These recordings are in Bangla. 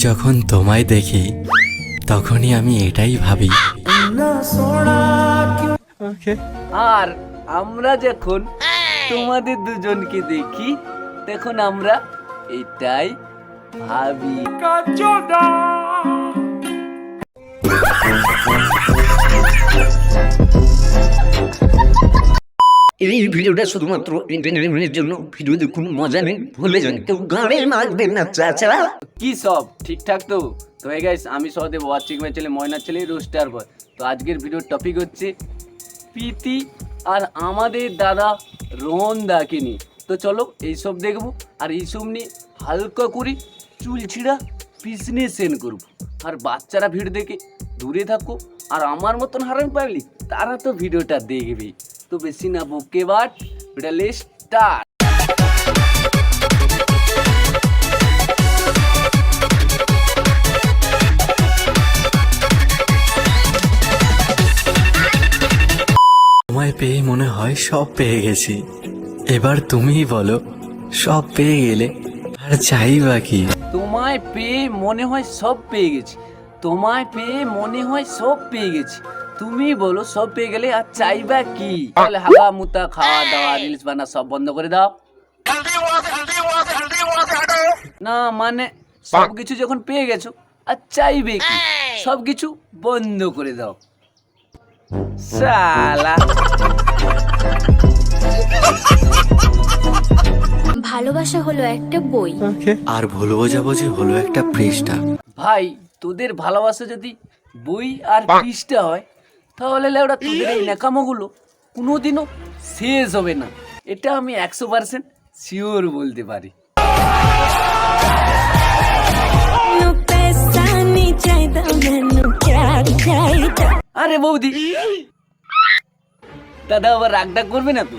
যখন তোমায় দেখি তখনই আমি এটাই ভাবি। আর আমরা যখন তোমাদের দুজনকে দেখি তখন আমরা এটাই ভাবি। এই ভিডিওটা শুধুমাত্র এন্টারটেইনমেন্টের জন্য। ভিডিও দেখুন, মজা নিন, ভুলে যান, কেউ গাড়ি মারবেন না চাচা। কি সব ঠিকঠাক তো? তো এই গাইস, আমি সহদেব, ওয়াচিং মাই চ্যানেল ময়নার ছেলে রোস্টার বয়। তো আজকের ভিডিওর টপিক হচ্ছে প্রীতি আর আমাদের দাদা রোহন দাকে নিয়ে। তো চলো এইসব দেখবো, আর এইসব নিয়ে হালকা করে চুল ছিঁড়া বিজনেস সেন্ড করবো। আর বাচ্চারা ভিডিও দেখে দূরে থাকো, আর আমার মতন হারান পারলি তারা তো ভিডিওটা দেখবে। তো বেশি না বকে বাট, ভিডিও স্টার্ট। তোমায় পেয়ে মনে হয় সব পেয়ে গেছি। এবার তুমিই বলো, সব পেয়ে গেলে আর চাই বাকি? তোমায় পেয়ে মনে হয় সব পেয়ে গেছি, তোমায় পেয়ে মনে হয় সব পেয়ে গেছি। তুমি বলো সব পেয়ে গেলে আর চাইবা কি? তাহলে হাগা মুতা, খাওয়া দাওয়া, রিলস বানা সব বন্ধ করে দাও না। মানে সবকিছু যখন পেয়ে গেছো আর চাইবে কি? সবকিছু বন্ধ করে দাও শালা। ভালোবাসা হলো একটা বই, আর ভুল বোঝাবুঝি হলো একটা পৃষ্ঠা। ভাই, তোদের ভালোবাসা যদি বই আর পৃষ্ঠা হয়, তাহলে লেওড়া তোদের এই ন্যাকামোগুলো কোনোদিনও শেষ হবে না। এটা আমি 100% শিওর বলতে পারি। আরে বৌদি, দাদা আবার রাগডাগ করবে না তো?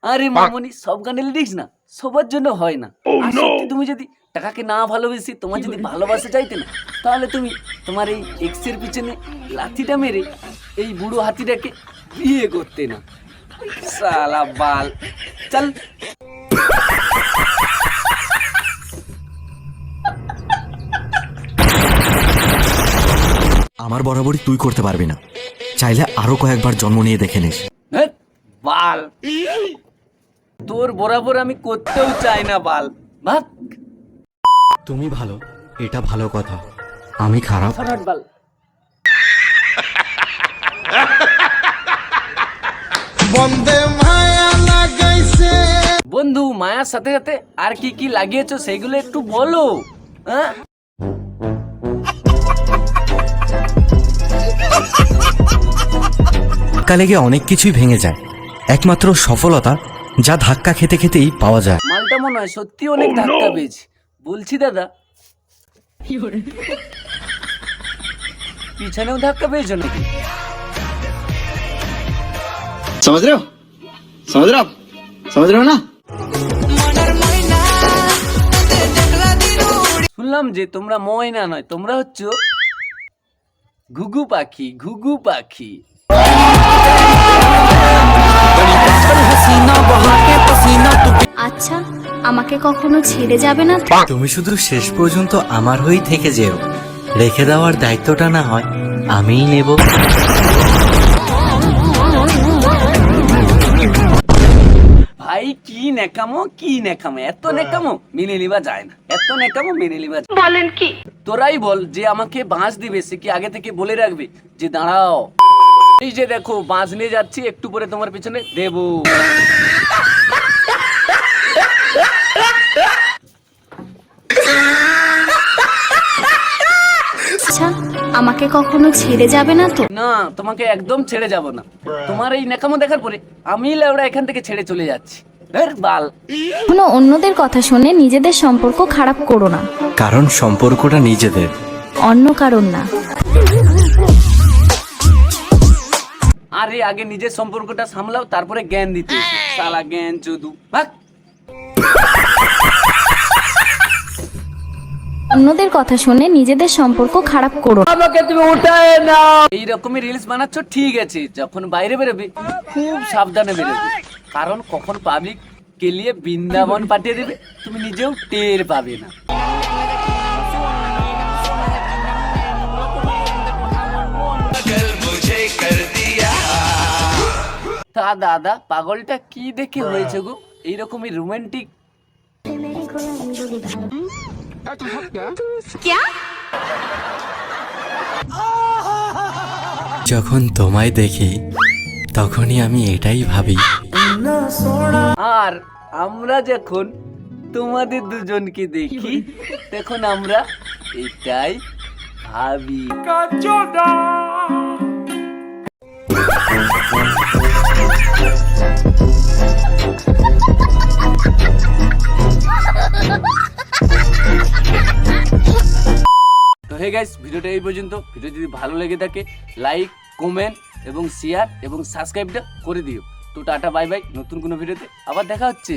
আরে মামনি, সব গানে লিরিক্স না সবার জন্য হয় না। আর সত্যি তুমি যদি টাকাকে না ভালোবেসে তোমার যদি ভালোবাসা চাইতে না, তাহলে তুমি তোমার এই এক্সের পিছনে লাথিটা মেরে এই বুড়ো হাতিটাকে বিয়ে করতে না। শালা বাল, চল। আমার বরাবরই তুই করতে পারবি না, চাইলে আরো কয়েকবার জন্ম নিয়ে দেখে নিস। বাল, তোর বরাবর আমি করতেও চাই না বাল, ভাগ। তুমি ভালো, এটা ভালো কথা। আমি খারাপ। ফরওয়ার্ড বাল। বন্ধু, মায়ার সাথে সাথে আর কি কি লাগিয়েছো সেগুলো একটু বলো। হ্যাঁ, ধাক্কা লেগে অনেক কিছুই ভেঙে যায়, একমাত্র সফলতা যা ধাক্কা খেতে খেতেই পাওয়া যায়। মালটা মনে হয় সত্যি অনেক ধাক্কা পেয়েছে। বলছি দাদা, পিছনেও ধাক্কা পেয়েছো নাকি? समझ रहे हो समझ रहे हो समझ रहे हो ना? শুনলাম যে তোমরা ময়না নয়, তোমরা হচ্ছে ঘুঘু পাখি। ঘুঘু পাখি আচ্ছা আমাকে কখনো ছেড়ে যাবে না তো? তুমি শুধু শেষ পর্যন্ত আমার হয়েই থেকে যেও। রেখে দেওয়ার দায়িত্বটা না হয় আমিই নেব। ভাই, কি নেকামো কি নেকামো, এত নেকামো মেনে নিবা যায় না, এত নেকামো মেনে নিবা যায়। বলেন কি? তোরাই বল, যে আমাকে বাঁশ দিবে সে কি আগে থেকে বলে রাখবে যে দাঁড়াও, এই যে দেখো বাঁশ নিয়ে যাচ্ছি, একটু পরে তোমার পিছনে দেবো। আচ্ছা আমাকে কখনো ছেড়ে যাবে না তো? না, তোমাকে একদম ছেড়ে যাব না। তোমার এই নেকামো দেখার পরে আমি লেওড়া এখান থেকে ছেড়ে চলে যাচ্ছি। বাল। কোনো অন্যদের কথা শুনে নিজেদের সম্পর্ক খারাপ করো না, কারণ সম্পর্কটা নিজেদের, অন্য কারণ না। আরে আগে নিজের সম্পর্কটা সামলাও, তারপরে জ্ঞান দিতে এসো। শালা জ্ঞান চোদু, ভাগ। অন্যদের কথা শুনে নিজেদের সম্পর্ক খারাপ করো না। আমাকে তুমি উঠায় নাও। এইরকমই রিলস বানাচ্ছ ঠিক আছে, যখন বাইরে বেরোবে খুব সাবধানে বেরোবে, কারণ কখন পাবলিক কে লিয়ে বৃন্দাবন পাঠিয়ে দেবে তুমি নিজেও টের পাবে না। দাদা পাগলটা কি দেখে হয়েছে গো এইরকমই রোমান্টিক? যখন তোমায় দেখি তখনই আমি এটাই ভাবি, আর আমরা যখন তোমাদের দুজনকে দেখি তখন আমরা এটাই ভাবি। তো হে গাইস, ভিডিওটা এই পর্যন্ত। ভিডিও যদি ভালো লেগে থাকে লাইক, কমেন্ট এবং শেয়ার এবং সাবস্ক্রাইবটা করে দিও। তো টাটা বাই বাই, নতুন কোনো ভিডিওতে আবার দেখা হচ্ছে।